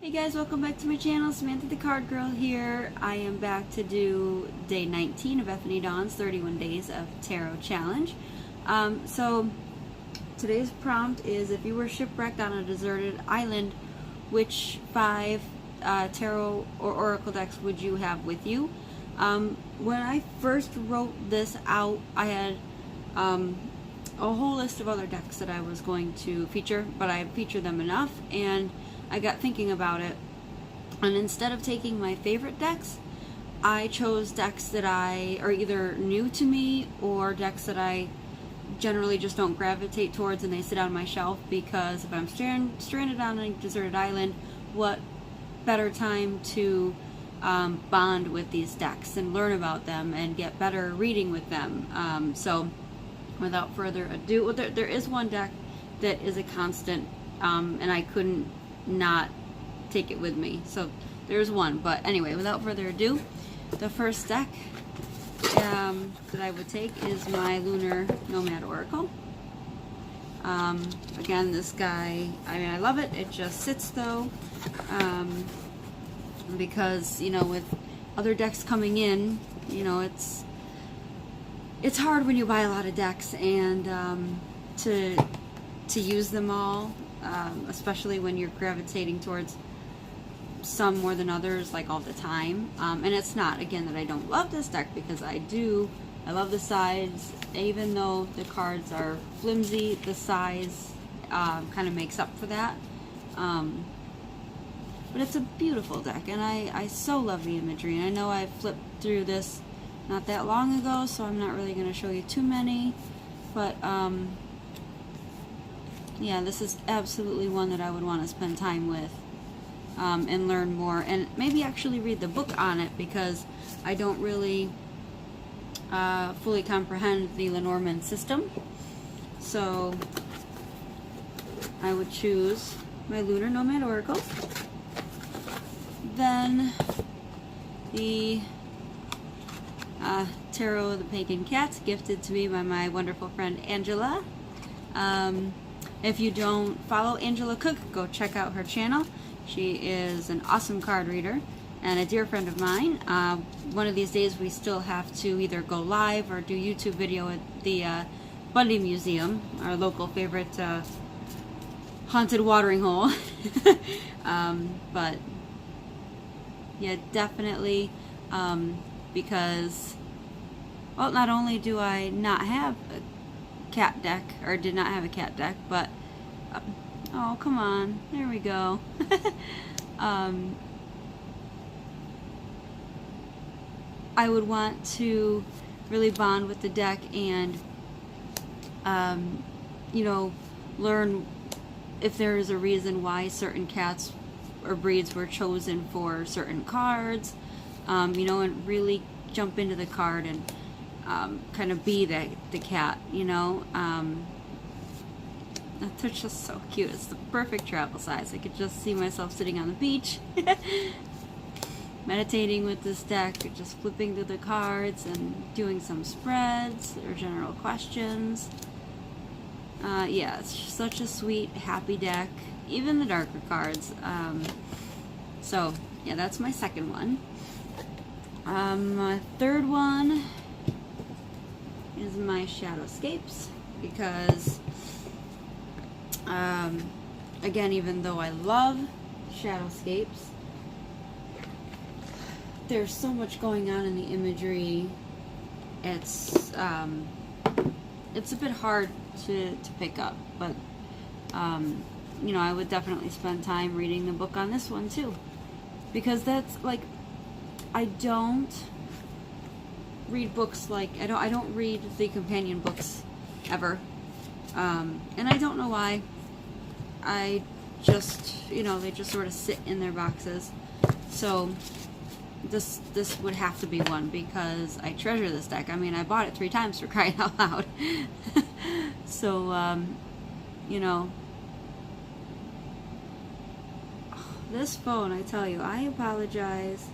Hey guys, welcome back to my channel. Samantha the Card Girl here. I am back to do day 19 of Bethany Dawn's 31 Days of Tarot Challenge. So today's prompt is, if you were shipwrecked on a deserted island, which 5 tarot or oracle decks would you have with you? When I first wrote this out, I had a whole list of other decks that I was going to feature, but I featured them enough, and I got thinking about it, and instead of taking my favorite decks, I chose decks that are either new to me or decks that I generally just don't gravitate towards and they sit on my shelf, because if I'm stranded on a deserted island, what better time to bond with these decks and learn about them and get better reading with them. So without further ado, well, there is one deck that is a constant, and I couldn't not take it with me, so there's one. But anyway, without further ado, the first deck that I would take is my Lunar Nomad Oracle. Again, this guy, I mean, I love it. It just sits though, because, you know, with other decks coming in, you know, it's hard when you buy a lot of decks and to use them all. Especially when you're gravitating towards some more than others, like all the time. And it's not, again, that I don't love this deck, because I do. I love the size. Even though the cards are flimsy, the size kind of makes up for that. But it's a beautiful deck, and I so love the imagery. And I know I flipped through this not that long ago, so I'm not really going to show you too many. But yeah, this is absolutely one that I would want to spend time with and learn more, and maybe actually read the book on it, because I don't really fully comprehend the Lenormand system. So I would choose my Lunar Nomad Oracle. Then the Tarot of the Pagan Cats, gifted to me by my wonderful friend Angela. If you don't follow Angela Cook, go check out her channel. She is an awesome card reader and a dear friend of mine. One of these days we still have to either go live or do YouTube video at the Bundy Museum, our local favorite haunted watering hole. But yeah, definitely, because, well, not only do I not have a cat deck, or did not have a cat deck, but oh, come on, there we go. I would want to really bond with the deck and you know, learn if there is a reason why certain cats or breeds were chosen for certain cards, you know, and really jump into the card and kind of be the cat, you know. They're just so cute. It's the perfect travel size. I could just see myself sitting on the beach meditating with this deck, just flipping through the cards and doing some spreads or general questions. Yeah, it's such a sweet, happy deck, even the darker cards. So yeah, that's my second one. My third one is my Shadowscapes, because again, even though I love Shadowscapes, there's so much going on in the imagery. It's a bit hard to pick up, but you know, I would definitely spend time reading the book on this one too, because that's like, I don't read books like, I don't read the companion books ever, and I don't know why. I just, you know, they just sort of sit in their boxes. So this would have to be one, because I treasure this deck. I mean, I bought it 3 times, for crying out loud. So you know, this phone, I tell you, I apologize.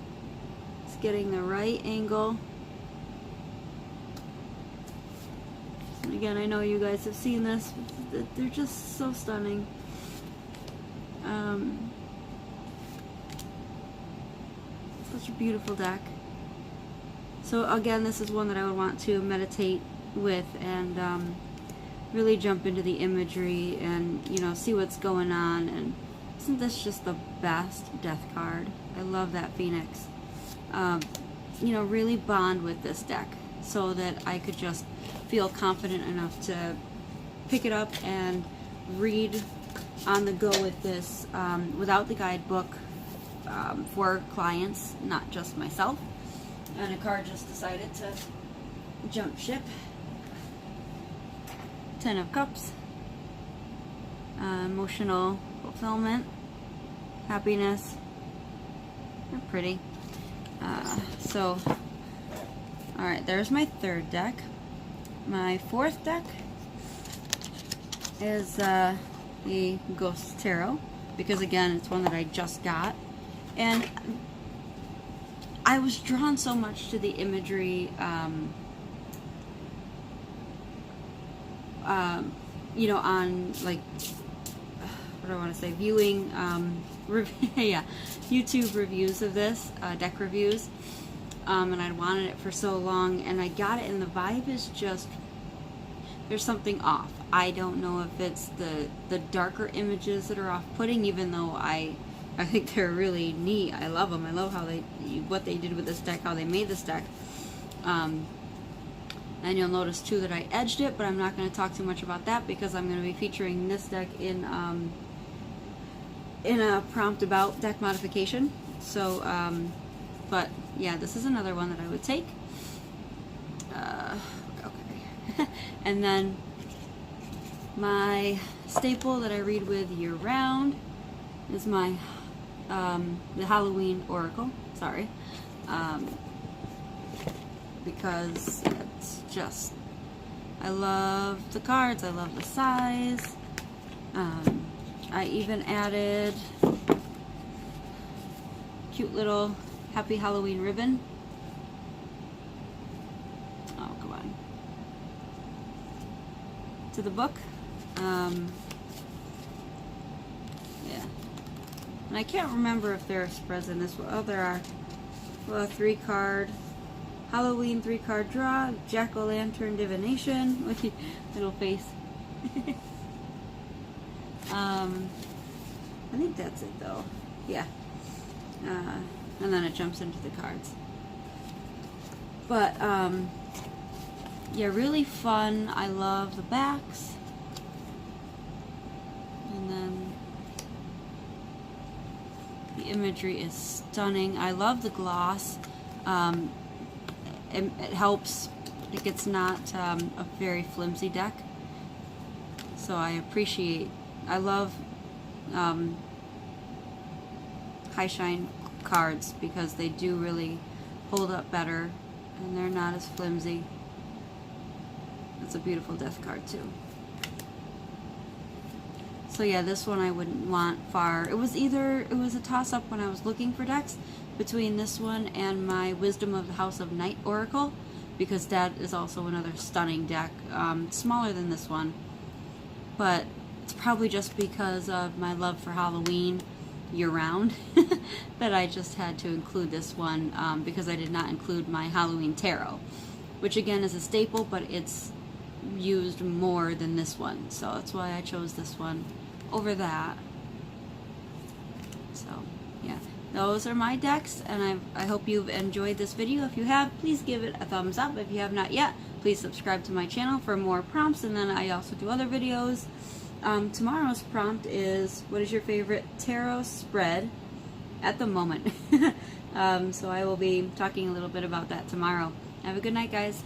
It's getting the right angle. And again, I know you guys have seen this. They're just so stunning. Such a beautiful deck. So again, this is one that I would want to meditate with and really jump into the imagery and, you know, see what's going on. And isn't this just the best death card? I love that Phoenix. You know, really bond with this deck so that I could just feel confident enough to pick it up and read on the go with this without the guidebook for clients, not just myself. And a card just decided to jump ship. 10 of Cups. Emotional fulfillment. Happiness. They're pretty. So, alright, there's my third deck. My fourth deck is the Ghost Tarot, because again, it's one that I just got. And I was drawn so much to the imagery, you know, on, like, what do I want to say, viewing, yeah, YouTube reviews of this, deck reviews, and I'd wanted it for so long, and I got it, and the vibe is just, there's something off. I don't know if it's the darker images that are off-putting, even though I think they're really neat. I love them. I love how what they did with this deck, how they made this deck. And you'll notice too that I edged it, but I'm not going to talk too much about that because I'm going to be featuring this deck in a prompt about deck modification. So, but yeah, this is another one that I would take. Okay. And then my staple that I read with year-round is my the Halloween Oracle. Sorry, because it's just, I love the cards. I love the size. I even added cute little Happy Halloween ribbon. Oh, come on. To the book. Yeah. And I can't remember if there are spreads in this one. Oh, there are. Well, a 3-card Halloween 3-card draw, Jack-o'-lantern divination with your little face. I think that's it though. Yeah. And then it jumps into the cards. But yeah, really fun. I love the backs. And then the imagery is stunning. I love the gloss. It helps. Like, it's not a very flimsy deck. So I love high shine cards because they do really hold up better and they're not as flimsy. It's a beautiful death card too. So yeah, this one I wouldn't want far. It was a toss-up when I was looking for decks between this one and my Wisdom of the House of Night Oracle, because that is also another stunning deck, smaller than this one, but it's probably just because of my love for Halloween year-round that I just had to include this one, because I did not include my Halloween Tarot, which again is a staple, but it's used more than this one, so that's why I chose this one over that. So yeah, those are my decks, and I hope you've enjoyed this video. If you have, please give it a thumbs up. If you have not yet, please subscribe to my channel for more prompts, and then I also do other videos. Tomorrow's prompt is, what is your favorite tarot spread at the moment? So I will be talking a little bit about that tomorrow. Have a good night, guys.